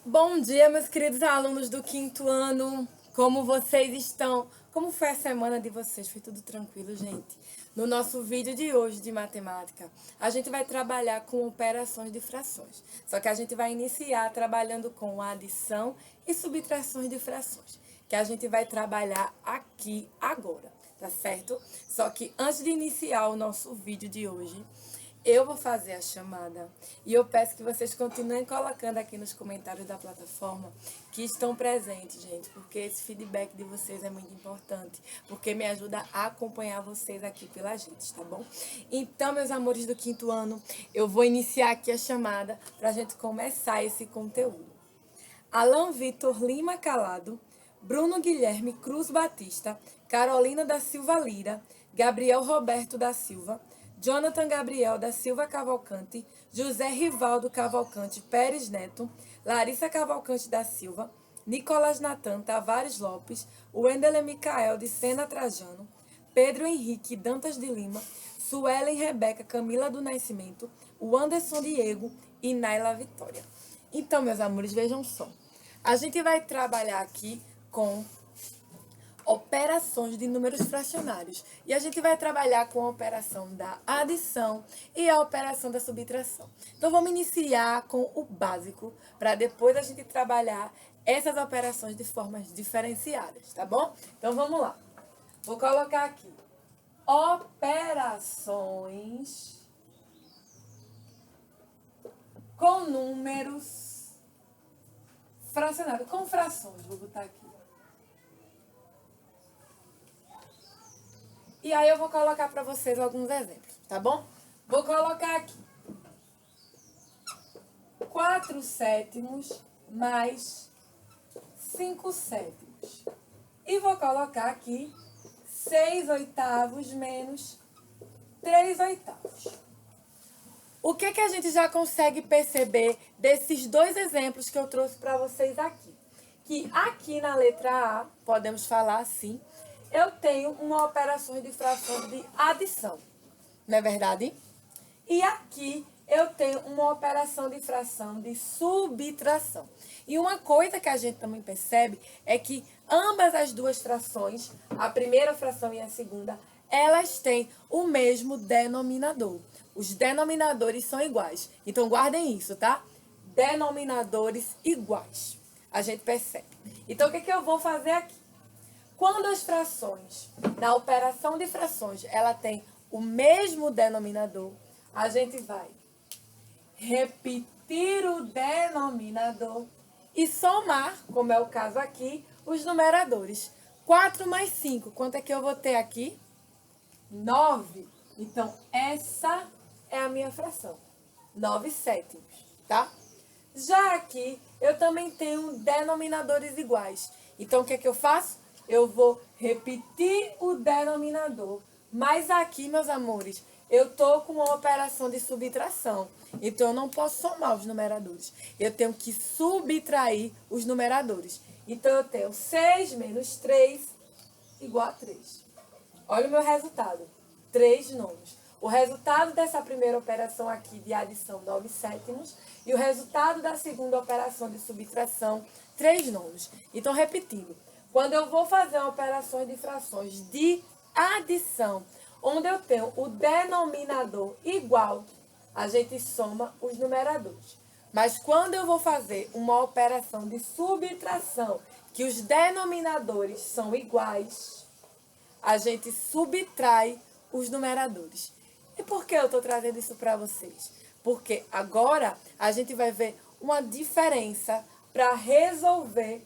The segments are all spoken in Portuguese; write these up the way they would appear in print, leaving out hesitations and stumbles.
Bom dia, meus queridos alunos do quinto ano. Como vocês estão? Como foi a semana de vocês? Foi tudo tranquilo, gente? No nosso vídeo de hoje de matemática, a gente vai trabalhar com operações de frações. Só que a gente vai iniciar trabalhando com adição e subtrações de frações, que a gente vai trabalhar aqui agora, tá certo? Só que antes de iniciar o nosso vídeo de hoje, eu vou fazer a chamada e eu peço que vocês continuem colocando aqui nos comentários da plataforma que estão presentes, gente, porque esse feedback de vocês é muito importante, porque me ajuda a acompanhar vocês aqui pela gente, tá bom? Então, meus amores do quinto ano, eu vou iniciar aqui a chamada para a gente começar esse conteúdo. Alan Vitor Lima Calado, Bruno Guilherme Cruz Batista, Carolina da Silva Lira, Gabriel Roberto da Silva, Jonathan Gabriel da Silva Cavalcante, José Rivaldo Cavalcante Pérez Neto, Larissa Cavalcante da Silva, Nicolas Natan Tavares Lopes, Wendel Micael de Sena Trajano, Pedro Henrique Dantas de Lima, Suelen Rebeca Camila do Nascimento, o Anderson Diego e Naila Vitória. Então, meus amores, vejam só. A gente vai trabalhar aqui com operações de números fracionários. E a gente vai trabalhar com a operação da adição e a operação da subtração. Então, vamos iniciar com o básico, para depois a gente trabalhar essas operações de formas diferenciadas, tá bom? Então, vamos lá. Vou colocar aqui operações com números fracionários, com frações, vou botar aqui. E aí eu vou colocar para vocês alguns exemplos, tá bom? Vou colocar aqui 4 sétimos mais 5 sétimos. E vou colocar aqui 6 oitavos menos 3 oitavos. O que a gente já consegue perceber desses dois exemplos que eu trouxe para vocês aqui? Que aqui na letra A, podemos falar assim, eu tenho uma operação de frações de adição, não é verdade? E aqui eu tenho uma operação de fração de subtração. E uma coisa que a gente também percebe é que ambas as duas frações, a primeira fração e a segunda, elas têm o mesmo denominador. Os denominadores são iguais. Então, guardem isso, tá? Denominadores iguais. A gente percebe. Então, o que eu vou fazer aqui? Quando as frações, na operação de frações, ela tem o mesmo denominador, a gente vai repetir o denominador e somar, como é o caso aqui, os numeradores. 4 mais 5, quanto é que eu vou ter aqui? 9. Então, essa é a minha fração. 9 sétimos, tá? Já aqui, eu também tenho denominadores iguais. Então, o que eu faço? Eu vou repetir o denominador. Mas aqui, meus amores, eu estou com uma operação de subtração. Então, eu não posso somar os numeradores. Eu tenho que subtrair os numeradores. Então, eu tenho 6 menos 3 igual a 3. Olha o meu resultado. 3 nonos. O resultado dessa primeira operação aqui de adição, 9 sétimos. E o resultado da segunda operação de subtração, 3 nonos. Então, repetindo. Quando eu vou fazer operações de frações de adição, onde eu tenho o denominador igual, a gente soma os numeradores. Mas quando eu vou fazer uma operação de subtração, que os denominadores são iguais, a gente subtrai os numeradores. E por que eu estou trazendo isso para vocês? Porque agora a gente vai ver uma diferença para resolver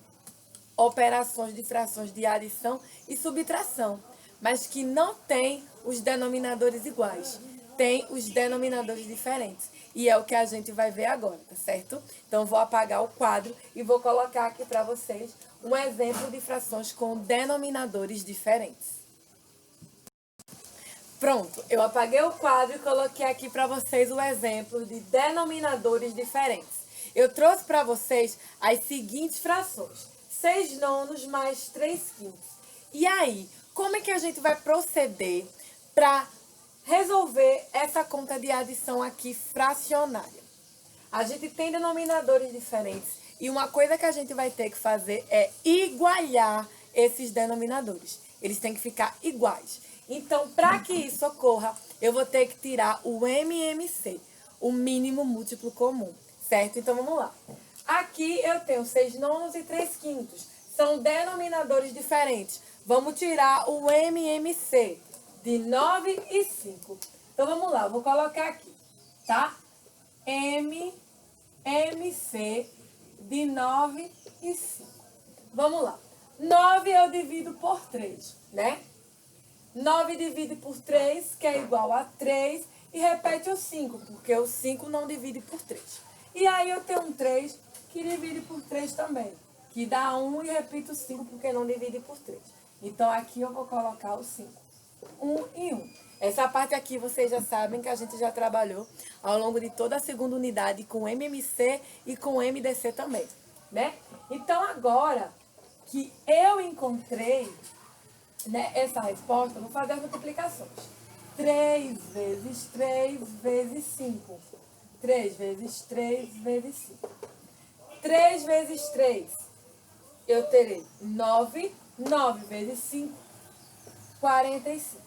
operações de frações de adição e subtração, mas que não tem os denominadores iguais, tem os denominadores diferentes. E é o que a gente vai ver agora, tá certo? Então, vou apagar o quadro e vou colocar aqui para vocês um exemplo de frações com denominadores diferentes. Pronto, eu apaguei o quadro e coloquei aqui para vocês o exemplo de denominadores diferentes. Eu trouxe para vocês as seguintes frações. 6 nonos mais 3 quintos. E aí, como é que a gente vai proceder para resolver essa conta de adição aqui fracionária? A gente tem denominadores diferentes E uma coisa que a gente vai ter que fazer é igualar esses denominadores. Eles têm que ficar iguais. Então, para que isso ocorra, eu vou ter que tirar o MMC, o mínimo múltiplo comum, certo? Então, vamos lá. Aqui eu tenho 6 nonos e 3 quintos. São denominadores diferentes. Vamos tirar o MMC de 9 e 5. Então, vamos lá. Eu vou colocar aqui, tá? MMC de 9 e 5. Vamos lá. 9 eu divido por 3, né? 9 divide por 3, que é igual a 3, e repete o 5, porque o 5 não divide por 3. E aí eu tenho um 3 que divide por 3 também, que dá 1 e repito o 5, porque não divide por 3. Então aqui eu vou colocar o 5. 1 e 1. Essa parte aqui vocês já sabem que a gente já trabalhou ao longo de toda a segunda unidade com MMC e com MDC também, né? Então agora que eu encontrei, né, essa resposta, eu vou fazer as multiplicações. 3 vezes 3 vezes 5. 3 vezes 3 vezes 5. 3 vezes 3, eu terei 9. 9 vezes 5, 45.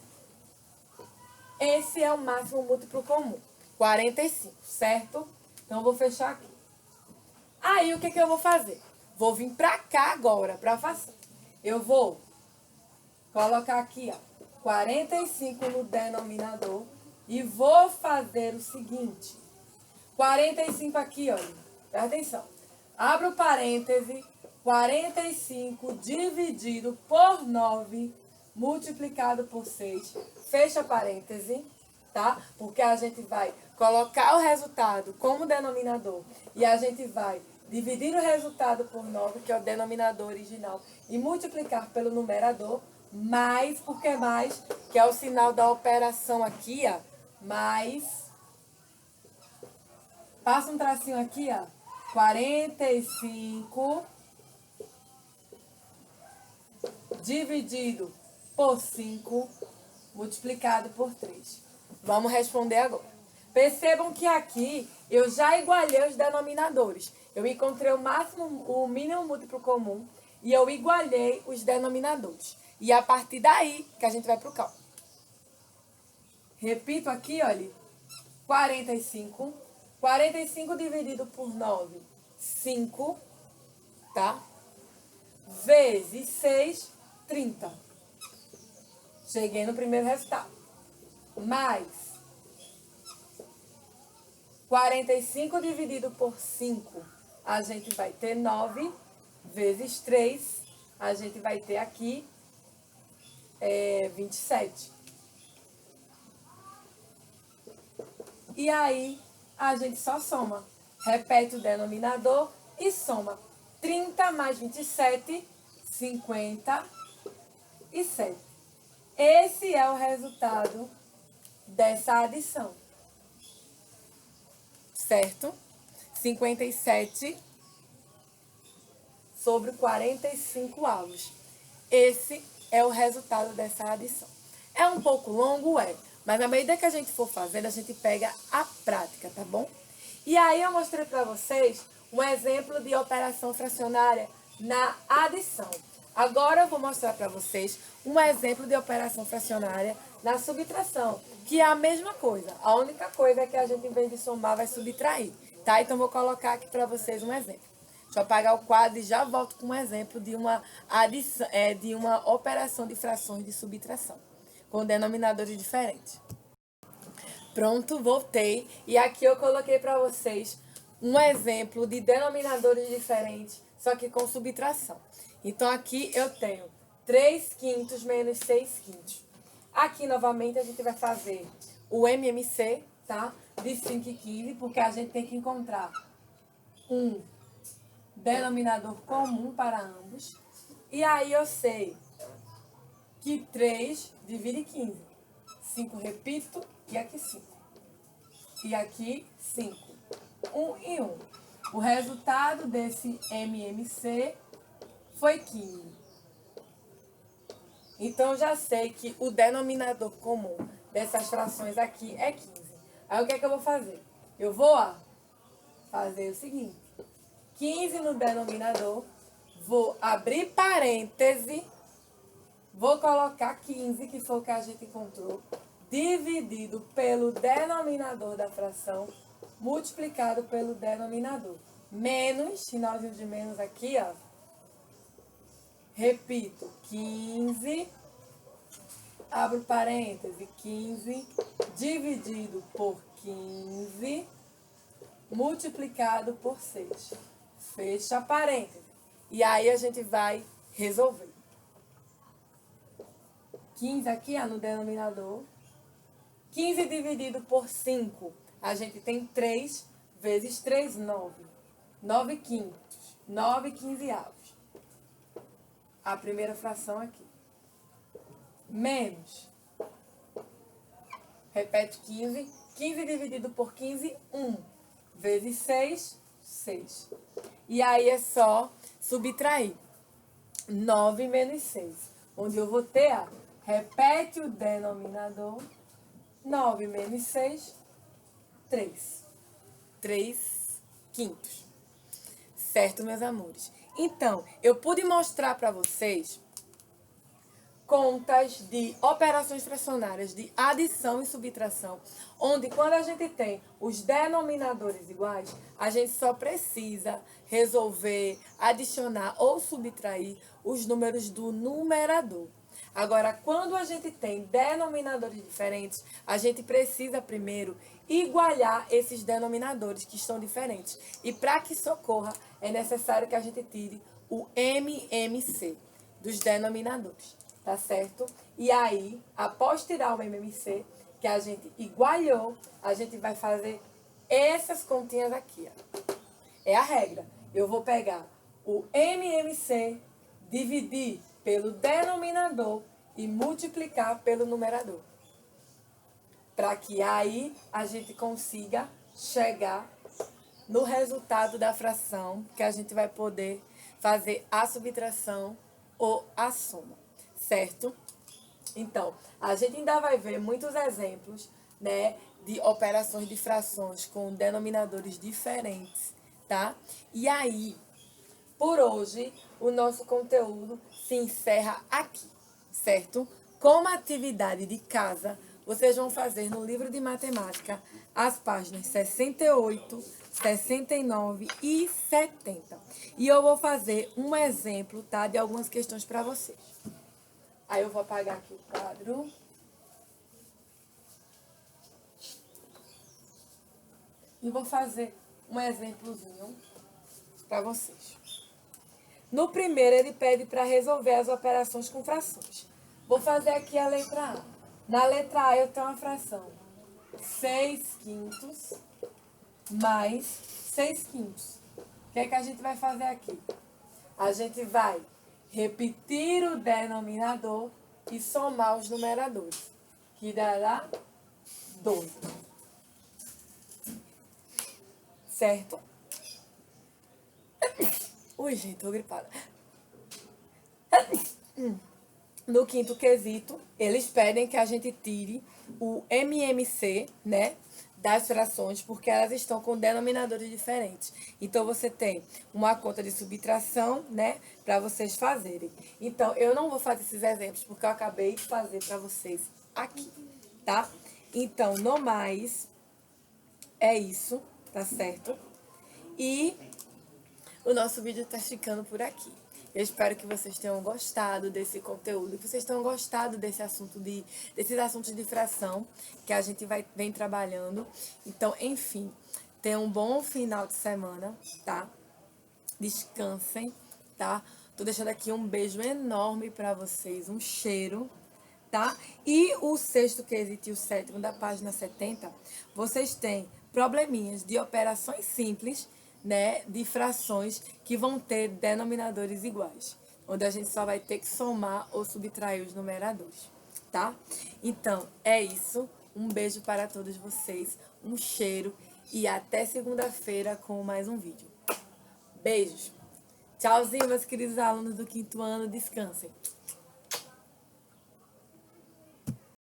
Esse é o máximo múltiplo comum, 45, certo? Então, eu vou fechar aqui. Aí, o que eu vou fazer? Vou vir pra cá agora, pra fazer. Eu vou colocar aqui, ó, 45 no denominador e vou fazer o seguinte. 45 aqui, olha, presta atenção. Abro o parêntese, 45 dividido por 9, multiplicado por 6, fecha parêntese, tá? Porque a gente vai colocar o resultado como denominador e a gente vai dividir o resultado por 9, que é o denominador original, e multiplicar pelo numerador, mais, porque mais, que é o sinal da operação aqui, ó, mais, passa um tracinho aqui, ó, 45 dividido por 5, multiplicado por 3. Vamos responder agora. Percebam que aqui eu já igualei os denominadores. Eu encontrei o máximo, o mínimo múltiplo comum e eu igualei os denominadores. E a partir daí que a gente vai para o cálculo. Repito aqui, olha, 45. 45 dividido por 9, 5, tá? Vezes 6, 30. Cheguei no primeiro resultado. Mais 45 dividido por 5, a gente vai ter 9, vezes 3, a gente vai ter aqui 27. E aí, a gente só soma. Repete o denominador e soma. 30 mais 27, 57. Esse é o resultado dessa adição. Certo? 57 sobre 45 avos. Esse é o resultado dessa adição. É um pouco longo, mas na medida que a gente for fazendo, a gente pega a prática, tá bom? E aí eu mostrei para vocês um exemplo de operação fracionária na adição. Agora eu vou mostrar para vocês um exemplo de operação fracionária na subtração, que é a mesma coisa. A única coisa é que a gente, em vez de somar, vai subtrair, tá? Então, vou colocar aqui para vocês um exemplo. Deixa eu apagar o quadro e já volto com um exemplo de uma adição, de uma operação de frações de subtração, com denominadores diferentes. Pronto, voltei. E aqui eu coloquei para vocês um exemplo de denominadores diferentes, só que com subtração. Então, aqui eu tenho 3 quintos menos 6 quintos. Aqui, novamente, a gente vai fazer o MMC, tá? De 5 e 15, porque a gente tem que encontrar um denominador comum para ambos. E aí, eu sei que 3 divide 15. 5, repito, e aqui 5. E aqui 5. 1 e 1. O resultado desse MMC foi 15. Então, já sei que o denominador comum dessas frações aqui é 15. Aí, o que é que eu vou fazer? Eu vou fazer o seguinte. 15 no denominador, vou abrir parêntese, vou colocar 15, que foi o que a gente encontrou, dividido pelo denominador da fração, multiplicado pelo denominador. Menos, sinalzinho de menos aqui, ó. Repito, 15, abro parêntese, 15, dividido por 15, multiplicado por 6. Fecha parêntese. E aí a gente vai resolver. 15 aqui, ó, no denominador. 15 dividido por 5, a gente tem 3 vezes 3, 9. 9 quintos. 9 quinzeavos. A primeira fração aqui. Menos. Repete 15. 15 dividido por 15, 1. Vezes 6, 6. E aí é só subtrair. 9 menos 6. Onde eu vou ter, ó, repete o denominador. 9 menos 6, 3. 3 quintos. Certo, meus amores? Então, eu pude mostrar para vocês contas de operações fracionárias de adição e subtração, onde quando a gente tem os denominadores iguais, a gente só precisa resolver, adicionar ou subtrair os números do numerador. Agora, quando a gente tem denominadores diferentes, a gente precisa primeiro igualar esses denominadores que estão diferentes. E para que isso ocorra, é necessário que a gente tire o MMC dos denominadores, tá certo? E aí, após tirar o MMC, que a gente igualou, a gente vai fazer essas continhas aqui, ó. É a regra. Eu vou pegar o MMC, dividir pelo denominador e multiplicar pelo numerador. Para que aí a gente consiga chegar no resultado da fração, que a gente vai poder fazer a subtração ou a soma, certo? Então, a gente ainda vai ver muitos exemplos, né, de operações de frações com denominadores diferentes, tá? E aí, por hoje, o nosso conteúdo se encerra aqui, certo? Como atividade de casa, vocês vão fazer no livro de matemática as páginas 68, 69 e 70. E eu vou fazer um exemplo, tá, de algumas questões para vocês. Aí eu vou apagar aqui o quadro. E vou fazer um exemplozinho para vocês. No primeiro, ele pede para resolver as operações com frações. Vou fazer aqui a letra A. Na letra A, eu tenho uma fração 6 quintos mais 6 quintos. O que é que a gente vai fazer aqui? A gente vai repetir o denominador e somar os numeradores, que dará 12. Certo? Ui, gente, tô gripada. No quinto quesito, eles pedem que a gente tire o MMC, né, das frações, porque elas estão com denominadores diferentes. Então, você tem uma conta de subtração, né, para vocês fazerem. Então, eu não vou fazer esses exemplos, porque eu acabei de fazer para vocês aqui, tá? Então, no mais, é isso, tá certo? E o nosso vídeo tá ficando por aqui. Eu espero que vocês tenham gostado desse conteúdo, que vocês tenham gostado desses assuntos de fração que a gente vem trabalhando. Então, enfim, tenham um bom final de semana, tá? Descansem, tá? Tô deixando aqui um beijo enorme pra vocês, um cheiro, tá? E o sexto quesito e o sétimo da página 70, vocês têm probleminhas de operações simples, né, de frações que vão ter denominadores iguais, onde a gente só vai ter que somar ou subtrair os numeradores, tá? Então, é isso. Um beijo para todos vocês, um cheiro e até segunda-feira com mais um vídeo. Beijos! Tchauzinho, meus queridos alunos do quinto ano, descansem!